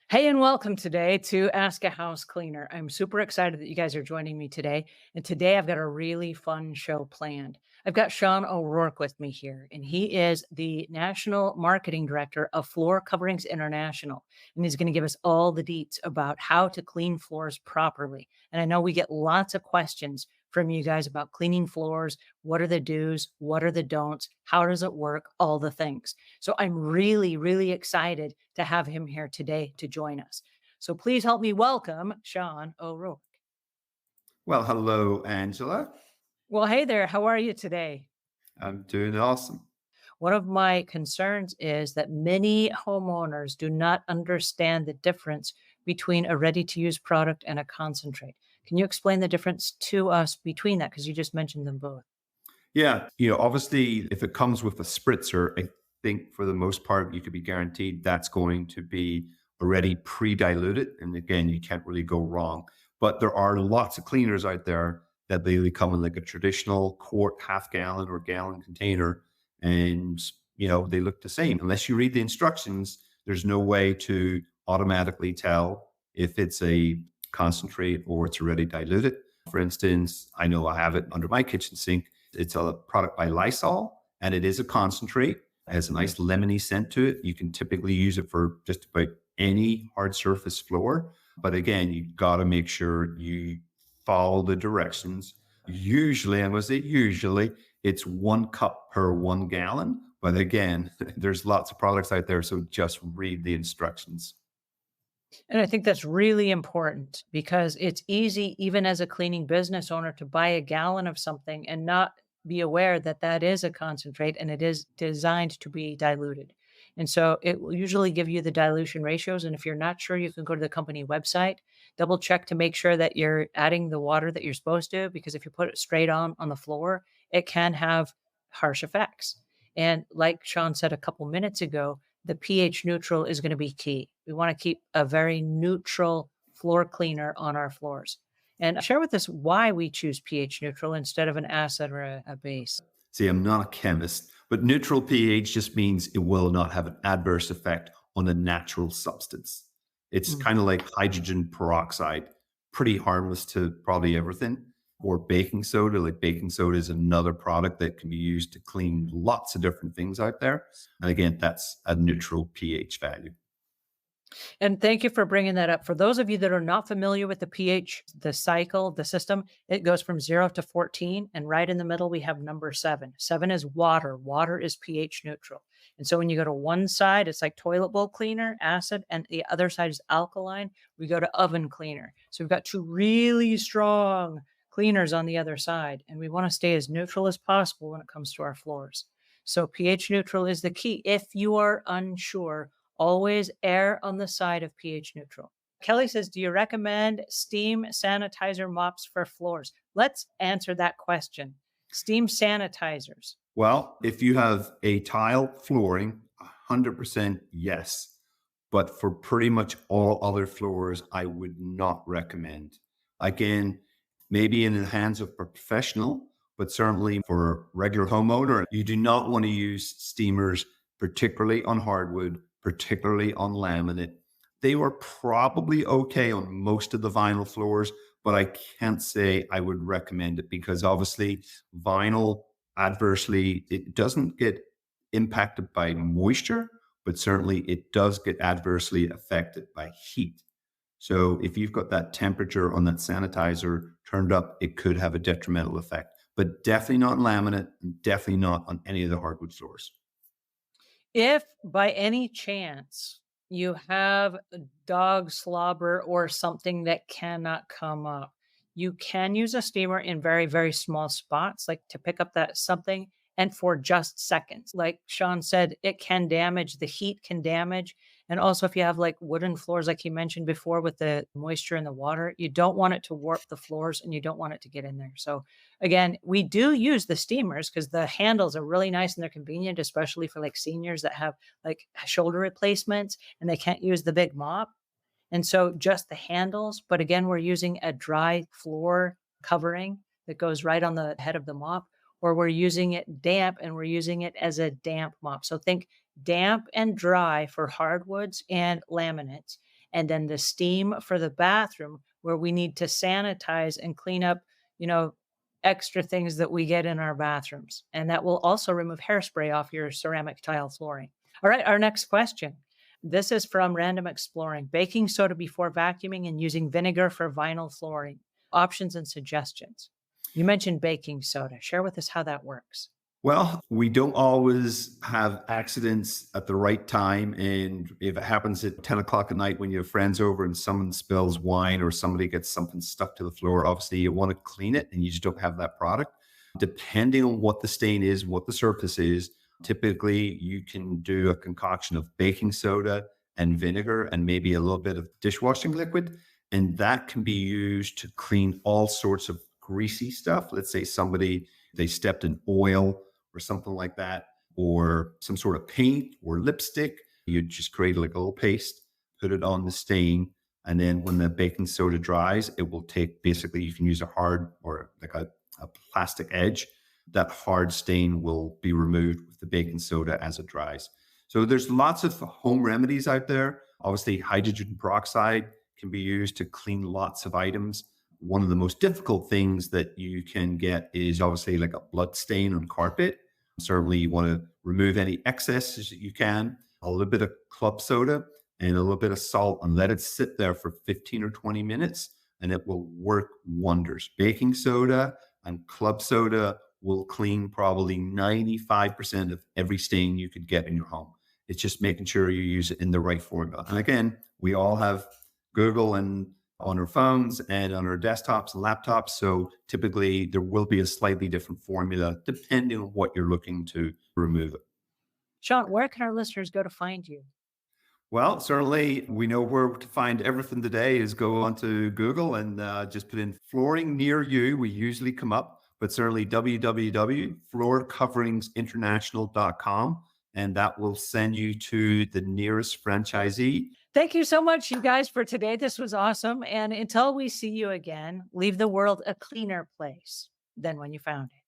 Hey, and welcome today to Ask a House Cleaner. I'm super excited that you guys are joining me today. And today I've got a really fun show planned. I've got Sean O'Rourke with me here, and he is the National Marketing Director of Floor Coverings International. And he's going to give us all the deets about how to clean floors properly. And I know we get lots of questions from you guys about cleaning floors. What are the do's? What are the don'ts? How does it work? All the things. So I'm really, really excited to have him here today to join us. So please help me welcome Sean O'Rourke. Well, hello, Angela. Well, hey there. How are you today? I'm doing awesome. One of my concerns is that many homeowners do not understand the difference between a ready to use product and a concentrate. Can you explain the difference to us between that? Because you just mentioned them both. Yeah, obviously, if it comes with a spritzer, I think for the most part, you could be guaranteed that's going to be already pre-diluted. And again, you can't really go wrong. But there are lots of cleaners out there that they come in like a traditional quart, half gallon, or gallon container. And, they look the same. Unless you read the instructions, there's no way to automatically tell if it's a concentrate or it's already diluted. For instance, I know I have it under my kitchen sink. It's a product by Lysol, and it is a concentrate. It has a nice lemony scent to it. You can typically use it for just about any hard surface floor. But again, you got to make sure you follow the directions. Usually, I'm going to say usually, it's 1 cup per 1 gallon. But again, there's lots of products out there. So just read the instructions. And I think that's really important because it's easy, even as a cleaning business owner, to buy a gallon of something and not be aware that that is a concentrate and it is designed to be diluted. And so it will usually give you the dilution ratios. And if you're not sure, you can go to the company website, double check to make sure that you're adding the water that you're supposed to, because if you put it straight on the floor, it can have harsh effects. And like Sean said a couple minutes ago, the pH neutral is going to be key. We want to keep a very neutral floor cleaner on our floors. And share with us why we choose pH neutral instead of an acid or a base. See, I'm not a chemist, but neutral pH just means it will not have an adverse effect on a natural substance. It's Mm. kind of like hydrogen peroxide, pretty harmless to probably everything. Or baking soda, like baking soda is another product that can be used to clean lots of different things out there. And again, that's a neutral pH value. And thank you for bringing that up. For those of you that are not familiar with the pH, the cycle, the system, it goes from 0 to 14. And right in the middle, we have number 7. 7 is water. Water is pH neutral. And so when you go to one side, it's like toilet bowl cleaner, acid, and the other side is alkaline. We go to oven cleaner. So we've got two really strong cleaners on the other side. And we want to stay as neutral as possible when it comes to our floors. So pH neutral is the key. If you are unsure, always err on the side of pH neutral. Kelly says, do you recommend steam sanitizer mops for floors? Let's answer that question. Steam sanitizers. Well, if you have a tile flooring, 100% yes. But for pretty much all other floors, I would not recommend. Again, maybe in the hands of a professional, but certainly for a regular homeowner, you do not want to use steamers, particularly on hardwood, particularly on laminate. They were probably okay on most of the vinyl floors, but I can't say I would recommend it because obviously vinyl adversely, it doesn't get impacted by moisture, but certainly it does get adversely affected by heat. So if you've got that temperature on that sanitizer turned up, it could have a detrimental effect, but definitely not on laminate and definitely not on any of the hardwood floors. If by any chance you have a dog slobber or something that cannot come up, you can use a steamer in very, very small spots, like to pick up that something and for just seconds. Like Sean said, it can damage, the heat can damage. And also, if you have like wooden floors, like he mentioned before, with the moisture in the water, you don't want it to warp the floors and you don't want it to get in there. So, again, we do use the steamers because the handles are really nice and they're convenient, especially for like seniors that have like shoulder replacements and they can't use the big mop. And so just the handles, but again, we're using a dry floor covering that goes right on the head of the mop, or we're using it damp and we're using it as a damp mop. So think damp and dry for hardwoods and laminates, and then the steam for the bathroom where we need to sanitize and clean up, you know, extra things that we get in our bathrooms. And that will also remove hairspray off your ceramic tile flooring. All right, our next question. This is from Random Exploring. Baking soda before vacuuming and using vinegar for vinyl flooring. Options and suggestions. You mentioned baking soda. Share with us how that works. Well, we don't always have accidents at the right time. And if it happens at 10 o'clock at night when you have friends over and someone spills wine or somebody gets something stuck to the floor, obviously you want to clean it and you just don't have that product. Depending on what the stain is, what the surface is, typically you can do a concoction of baking soda and vinegar and maybe a little bit of dishwashing liquid. And that can be used to clean all sorts of greasy stuff. Let's say somebody, they stepped in oil or something like that, or some sort of paint or lipstick. You just create like a little paste, put it on the stain, and then when the baking soda dries, it will take basically, you can use a hard or like a plastic edge. That hard stain will be removed with the baking soda as it dries. So there's lots of home remedies out there. Obviously, hydrogen peroxide can be used to clean lots of items. One of the most difficult things that you can get is obviously like a blood stain on carpet. Certainly, you want to remove any excesses that you can, a little bit of club soda and a little bit of salt, and let it sit there for 15 or 20 minutes, and it will work wonders. Baking soda and club soda will clean probably 95% of every stain you could get in your home. It's just making sure you use it in the right formula. And again, we all have Google and on our phones and on our desktops and laptops. So typically there will be a slightly different formula depending on what you're looking to remove it. Sean, where can our listeners go to find you? Well, certainly we know where to find everything today is go onto Google and just put in flooring near you. We usually come up, but certainly www.floorcoveringsinternational.com. And that will send you to the nearest franchisee. Thank you so much, you guys, for today. This was awesome. And until we see you again, leave the world a cleaner place than when you found it.